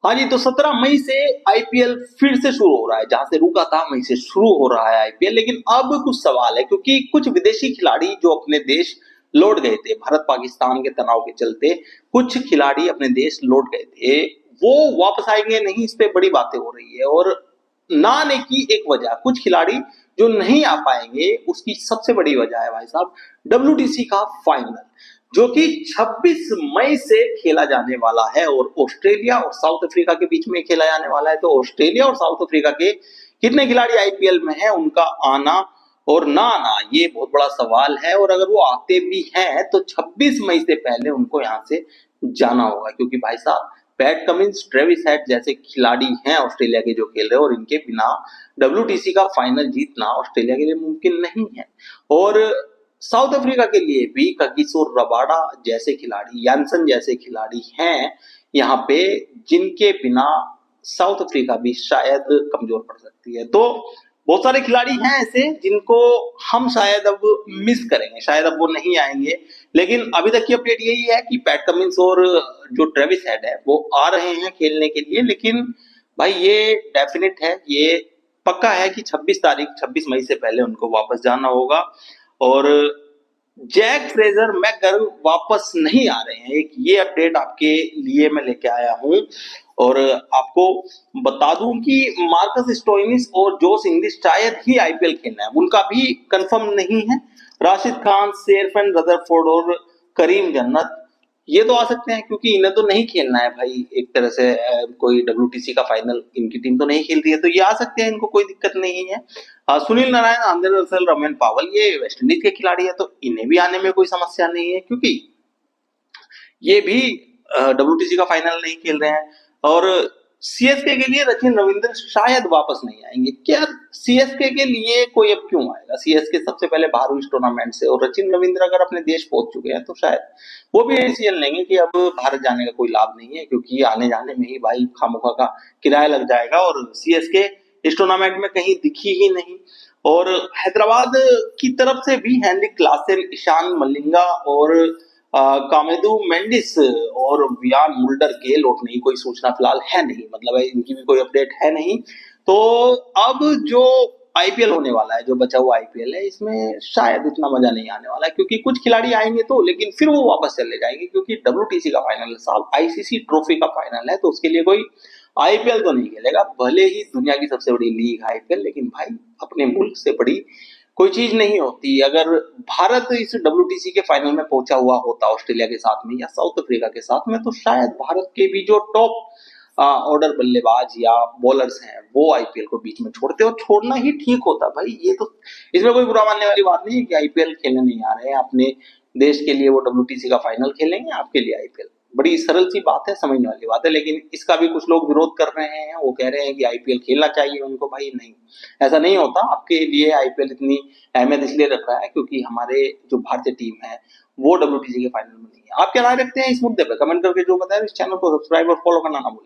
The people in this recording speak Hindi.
हाँ जी, तो 17 मई से आईपीएल फिर से शुरू हो रहा है। जहाँ से रुका था मई से शुरू हो रहा है आईपीएल। लेकिन अब कुछ सवाल है क्योंकि कुछ विदेशी खिलाड़ी जो अपने देश लौट गए थे, भारत-पाकिस्तान के तनाव के चलते कुछ खिलाड़ी अपने देश लौट गए थे। वो वापस आएँगे नहीं, इस पे बड़ी बातें हो रही है। और ना आने की एक वजह, कुछ खिलाड़ी जो नहीं आ पाएँगे उसकी सबसे बड़ी वजह है भाई साहब डब्ल्यूटीसी का फाइनल, जो कि 26 मई से खेला जाने वाला है और ऑस्ट्रेलिया और साउथ अफ्रीका के बीच में खेला जाने वाला है। तो ऑस्ट्रेलिया और साउथ अफ्रीका के कितने खिलाड़ी आईपीएल में हैं, उनका आना और ना आना ये बहुत बड़ा सवाल है। और अगर वो आते भी हैं तो 26 मई से पहले उनको यहाँ से जाना होगा, क्योंकि भाई साहब पैट कमिंस, ट्रेविस हेड जैसे खिलाड़ी हैं ऑस्ट्रेलिया के जो खेल रहे हैं, और इनके बिना डब्ल्यूटीसी का फाइनल जीतना ऑस्ट्रेलिया के लिए मुमकिन नहीं है। और साउथ अफ्रीका के लिए भी कगिसो रबाडा जैसे खिलाड़ी, यानसन जैसे खिलाड़ी हैं यहाँ पे, जिनके बिना साउथ अफ्रीका भी शायद कमजोर पड़ सकती है। तो बहुत सारे खिलाड़ी हैं ऐसे जिनको हम शायद अब मिस करेंगे, शायद अब वो नहीं आएंगे। लेकिन अभी तक की अपडेट यही है कि पैट कमिंस और जो ट्रेविस हेड है वो आ रहे हैं खेलने के लिए। लेकिन भाई ये डेफिनेट है, ये पक्का है कि 26 मई से पहले उनको वापस जाना होगा। और जैक फ्रेजर मैकगर वापस नहीं आ रहे हैं, एक ये अपडेट आपके लिए मैं लेके आया हूं। और आपको बता दूं कि मार्कस स्टोइनिस और जोश इंग्लिश शायद ही आईपीएल खेलना है, उनका भी कंफर्म नहीं है। राशिद खान, शेरफन रदरफोर्ड और करीम जन्नत ये तो आ सकते हैं, क्योंकि इन्हें तो नहीं खेलना है भाई एक तरह से। कोई डब्ल्यूटीसी का फाइनल इनकी टीम तो नहीं खेल रही है, तो ये आ सकते हैं, इनको कोई दिक्कत नहीं है। सुनील नारायण, आंद्रे रसेल, रमेन पावल ये वेस्ट इंडीज के खिलाड़ी है, तो इन्हें भी आने में कोई समस्या नहीं है, क्योंकि ये भी डब्ल्यूटीसी का फाइनल नहीं खेल रहे हैं। और सीएसके के लिए रचिन रविंद्र शायद वापस नहीं आएंगे। क्या सीएसके के लिए कोई अब क्यों आएगा? सीएसके सबसे पहले बाहर हुई इस टूर्नामेंट से, और रचिन रविंद्र अगर अपने देश पहुंच चुके हैं तो शायद वो भी डिसीजन लेंगे कि अब भारत जाने का कोई लाभ नहीं है, क्योंकि आने जाने में ही भाई खामोखा का किराया लग जाएगा। और सीएसके इस टूर्नामेंट में कहीं दिखी ही नहीं। और हैदराबाद की तरफ से भी हेनरिक क्लासेन, ईशान मलिंगा और कामेदू मेंडिस और वियान मुल्डर के लौटने की कोई सूचना फिलहाल है नहीं, मतलब इनकी भी कोई अपडेट है नहीं। तो अब जो आईपीएल होने वाला है, जो बचा हुआ आईपीएल है, इसमें शायद इतना मजा नहीं आने वाला है, क्योंकि कुछ खिलाड़ी आएंगे तो, लेकिन फिर वो वापस चले जाएंगे, क्योंकि डब्ल्यूटीसी का फाइनल है साहब, आईसीसी ट्रॉफी का फाइनल है, तो उसके लिए कोई आईपीएल तो नहीं खेलेगा। भले ही दुनिया की सबसे बड़ी लीग आईपीएल, लेकिन भाई अपने मुल्क से बड़ी कोई चीज नहीं होती। अगर भारत इस डब्ल्यूटीसी के फाइनल में पहुंचा हुआ होता ऑस्ट्रेलिया के साथ में या साउथ अफ्रीका के साथ में, तो शायद भारत के भी जो टॉप ऑर्डर बल्लेबाज या बॉलर्स हैं वो आईपीएल को बीच में छोड़ते, और छोड़ना ही ठीक होता भाई। ये तो इसमें कोई बुरा मानने वाली बात नहीं है कि आईपीएल खेलने नहीं आ रहे हैं, अपने देश के लिए वो डब्ल्यूटीसी का फाइनल खेलेंगे, आपके लिए आईपीएल। बड़ी सरल सी बात है, समझने वाली बात है। लेकिन इसका भी कुछ लोग विरोध कर रहे हैं, वो कह रहे हैं कि आईपीएल खेलना चाहिए उनको। भाई नहीं, ऐसा नहीं होता। आपके लिए आईपीएल इतनी अहमियत इसलिए रख रहा है क्योंकि हमारे जो भारतीय टीम है वो डब्ल्यूटीसी के फाइनल में नहीं है। आप क्या राय रखते हैं इस मुद्दे पे? कमेंट करके जो बताएं। इस चैनल को सब्सक्राइब और फॉलो करना ना भूलें।